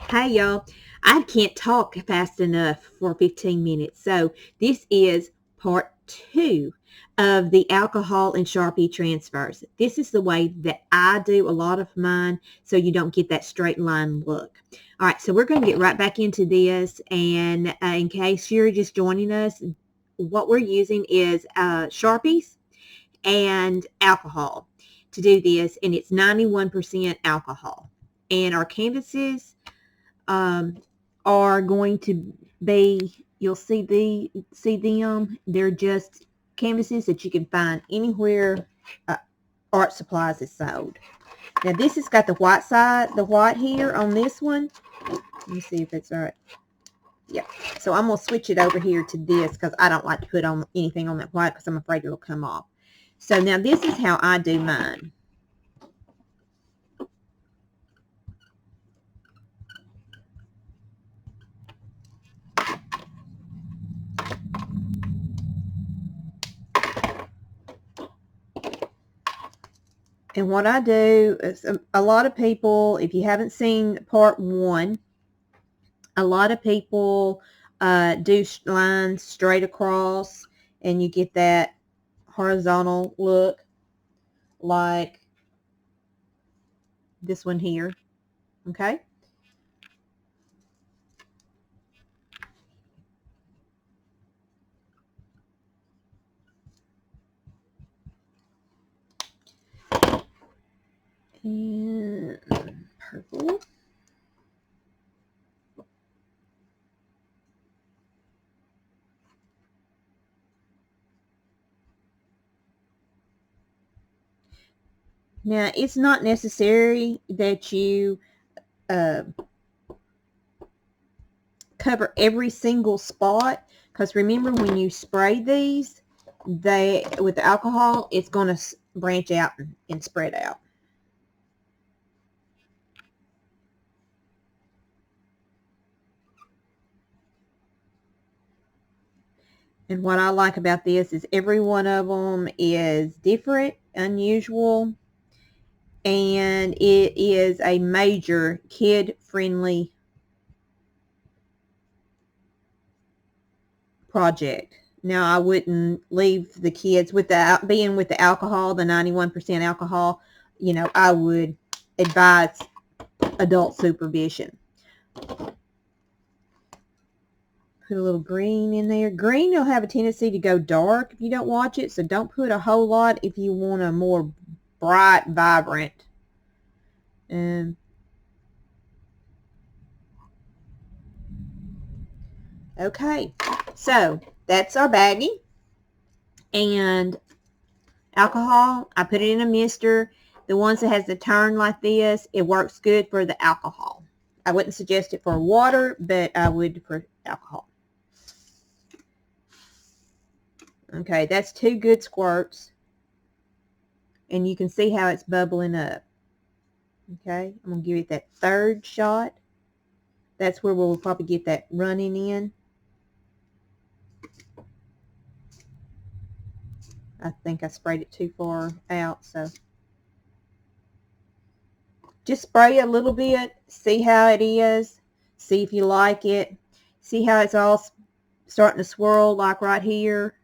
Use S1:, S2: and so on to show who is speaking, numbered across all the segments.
S1: Hey y'all, I can't talk fast enough for 15 minutes. So this is part 2 of the alcohol and Sharpie transfers. This is the way that I do a lot of mine so you don't get that straight line look. All right, so we're going to get right back into this. And in case you're just joining us, what we're using is Sharpies and alcohol to do this. And it's 91% alcohol. And our canvases um, are going to be, you'll see them. They're just canvases that you can find anywhere art supplies is sold. Now this has got the white side, the white here on this one. Let me see if it's all right. Yeah. So I'm going to switch it over here to this because I don't like to put on anything on that white because I'm afraid it'll come off. So now this is how I do mine. And what I do is a lot of people, if you haven't seen part 1, a lot of people do lines straight across and you get that horizontal look like this one here. Okay. And purple. Now, it's not necessary that you cover every single spot because remember when you spray these, with the alcohol, it's going to branch out and spread out. And what I like about this is every one of them is different, unusual, and it is a major kid-friendly project. Now, I wouldn't leave the kids with being with the alcohol, the 91% alcohol. You know, I would advise adult supervision. Put a little green in there. Green will have a tendency to go dark if you don't watch it, so don't put a whole lot if you want a more bright, vibrant. Okay, so that's our baggie. And alcohol, I put it in a mister. The ones that has the turn like this, it works good for the alcohol. I wouldn't suggest it for water, but I would for alcohol. Okay, that's 2 good squirts. And you can see how it's bubbling up. Okay, I'm going to give it that 3rd shot. That's where we'll probably get that running in. I think I sprayed it too far out, so just spray a little bit, see how it is, see if you like it, see how it's all starting to swirl like right here,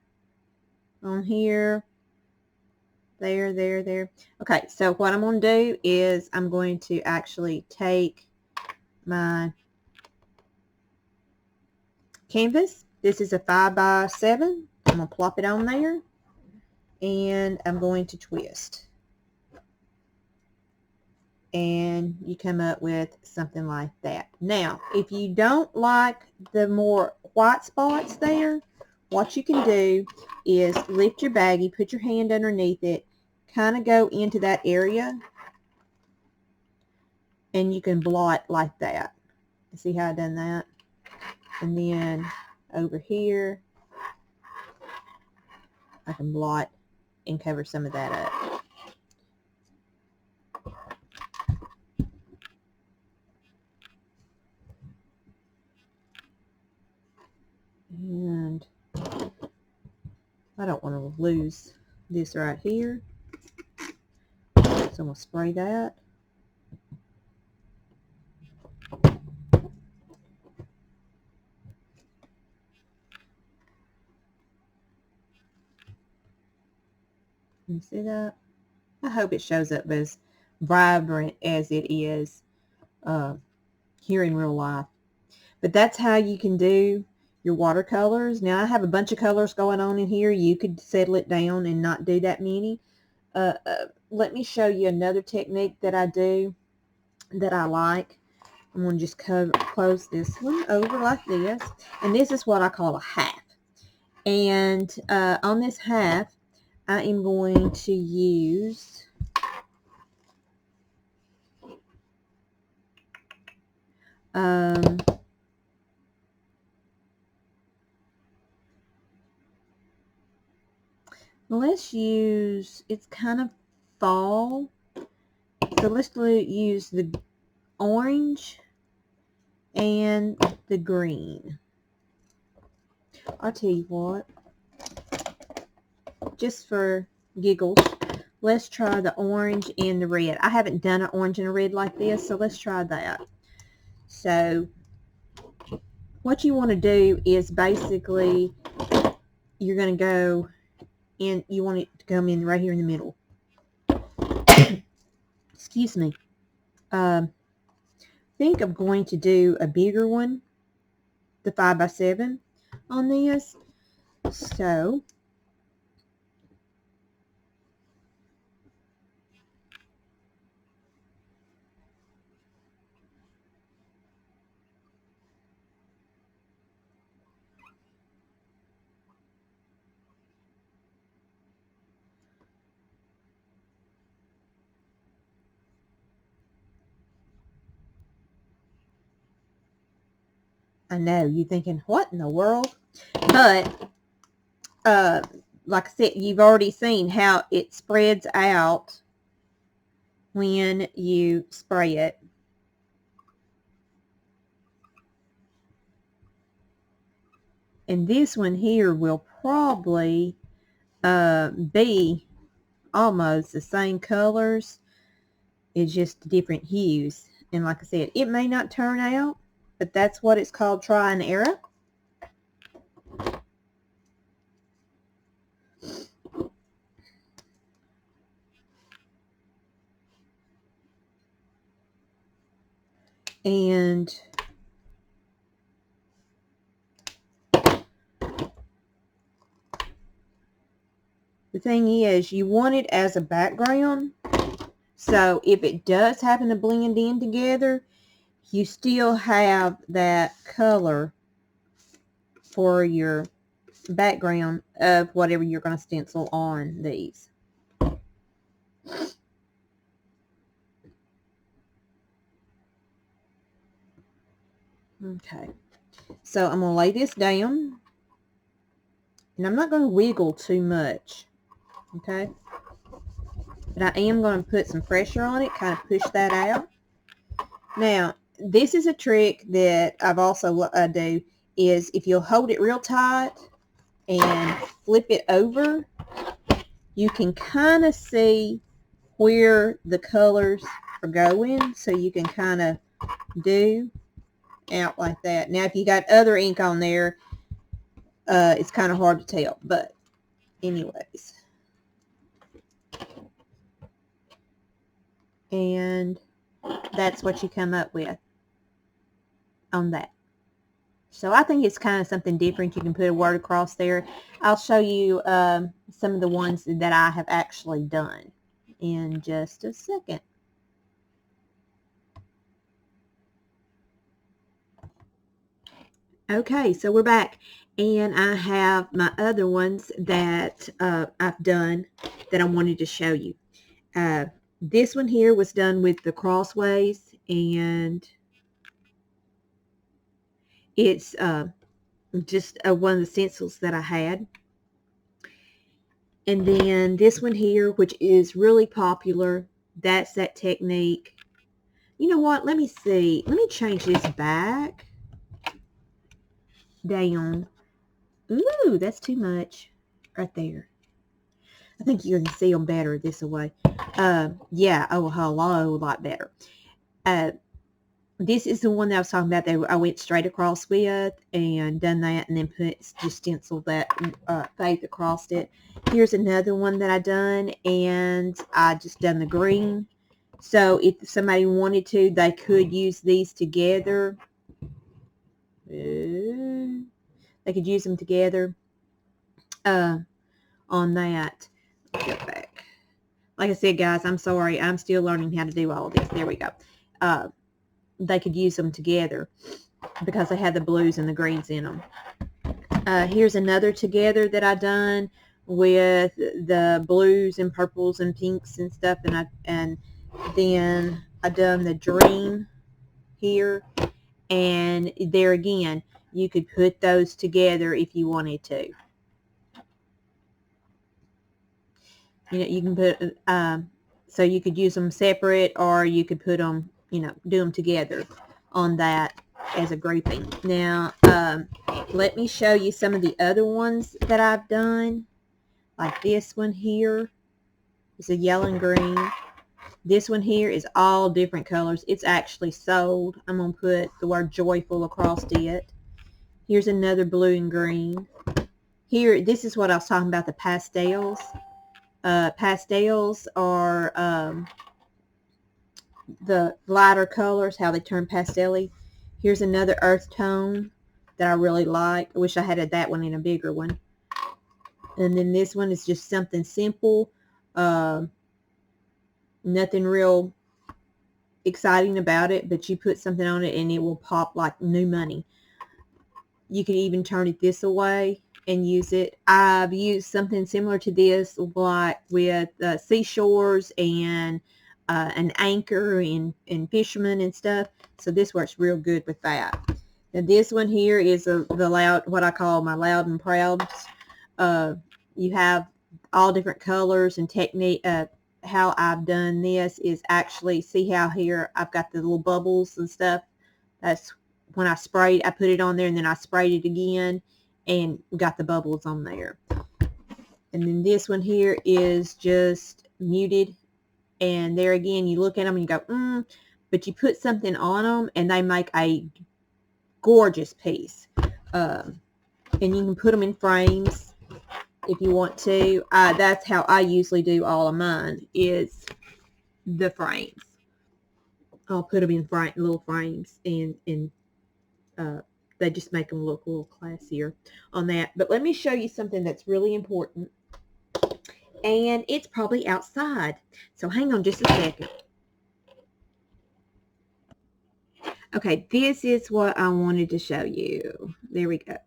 S1: on here, there. Okay, so what I'm going to do is I'm going to actually take my canvas. This is a 5x7. I'm going to plop it on there, and I'm going to twist. And you come up with something like that. Now, if you don't like the more white spots there, what you can do is lift your baggie, put your hand underneath it, kind of go into that area, and you can blot like that. See how I done that? And then over here, I can blot and cover some of that up. And I don't want to lose this right here. So I'm going to spray that. Can you see that? I hope it shows up as vibrant as it is here in real life. But that's how you can do your watercolors. Now I have a bunch of colors going on in here. You could settle it down and not do that many. Let me show you another technique that I do that I like. I'm going to just close this one over like this. And this is what I call a half. And on this half, I am going to use let's use, it's kind of fall, so let's use the orange and the green. I'll tell you what, just for giggles, let's try the orange and the red. I haven't done an orange and a red like this, so let's try that. So what you want to do is basically you're going to go and you want it to come in right here in the middle. Excuse me. I think I'm going to do a bigger one, the 5x7 on this. So I know you're thinking, what in the world? But like I said, you've already seen how it spreads out when you spray it. And this one here will probably be almost the same colors. It's just different hues. And like I said, it may not turn out, but that's what it's called, try and error. And the thing is, you want it as a background. So if it does happen to blend in together, you still have that color for your background of whatever you're going to stencil on these. Okay, so I'm going to lay this down, and I'm not going to wiggle too much, okay? But I am going to put some pressure on it, kind of push that out. Now, this is a trick that I've also do, is if you'll hold it real tight and flip it over, you can kind of see where the colors are going, so you can kind of do out like that. Now, if you got other ink on there, it's kind of hard to tell, but anyways. And that's what you come up with on that. So I think it's kind of something different. You can put a word across there. I'll show you some of the ones that I have actually done in just a second. Okay, so we're back, and I have my other ones that I've done that I wanted to show you. This one here was done with the crossways, and it's just one of the stencils that I had. And then this one here, which is really popular, that's that technique. You know what? Let me see. Let me change this back down. Ooh, that's too much right there. I think you can see them better this way. Yeah, oh, hello, a lot better. This is the one that I was talking about that I went straight across with and done that and then just stenciled that faith across it. Here's another one that I done and I just done the green. So if somebody wanted to, they could use these together. They could use them together on that. Let's go back. Like I said, guys, I'm sorry. I'm still learning how to do all of this. There we go. They could use them together because they had the blues and the greens in them. Here's another together that I done with the blues and purples and pinks and stuff, and then I done the dream here, and there again you could put those together if you wanted to. You know, you can put so you could use them separate, or you could put them, you know, do them together on that as a grouping. Now, let me show you some of the other ones that I've done. Like this one here is a yellow and green. This one here is all different colors. It's actually sold. I'm going to put the word joyful across it. Here's another blue and green. Here, this is what I was talking about, the pastels. Pastels are the lighter colors, how they turn pastel-y. Here's another earth tone that I really like. I wish I had that one in a bigger one. And then this one is just something simple. Nothing real exciting about it, but you put something on it and it will pop like new money. You can even turn it this way and use it. I've used something similar to this, like with seashores and an anchor and fishermen and stuff. So this works real good with that. Now this one here is the loud, what I call my loud and prouds. You have all different colors and technique. How I've done this is actually, see how here I've got the little bubbles and stuff. That's when I sprayed, I put it on there and then I sprayed it again and got the bubbles on there. And then this one here is just muted. And there again, you look at them and you go, but you put something on them and they make a gorgeous piece. And you can put them in frames if you want to. That's how I usually do all of mine, is the frames. I'll put them in little frames, and they just make them look a little classier on that. But let me show you something that's really important, and it's probably outside. So hang on just a second. Okay, this is what I wanted to show you. There we go.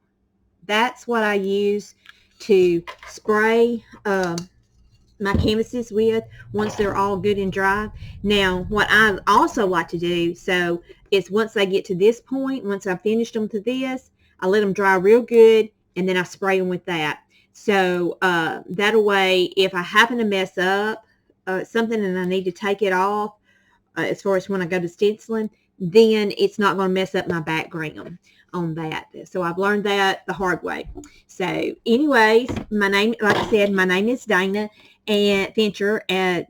S1: That's what I use to spray my canvases with once they're all good and dry. Now, what I also like to do, so is once they get to this point, once I've finished them to this, I let them dry real good, and then I spray them with that. So that way, if I happen to mess up something and I need to take it off, as far as when I go to stenciling, then it's not going to mess up my background on that. So I've learned that the hard way. So anyways, my name, like I said, my name is Dana and Fincher at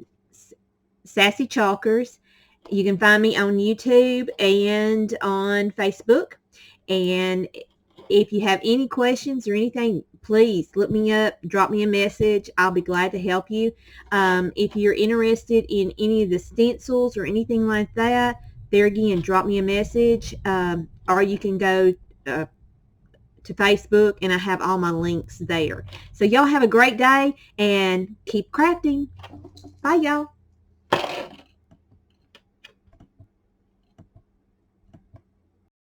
S1: Sassy Chalkers. You can find me on YouTube and on Facebook. And if you have any questions or anything, please look me up, drop me a message. I'll be glad to help you. If you're interested in any of the stencils or anything like that, there again, drop me a message, or you can go to Facebook, and I have all my links there. So y'all have a great day and keep crafting. Bye, y'all.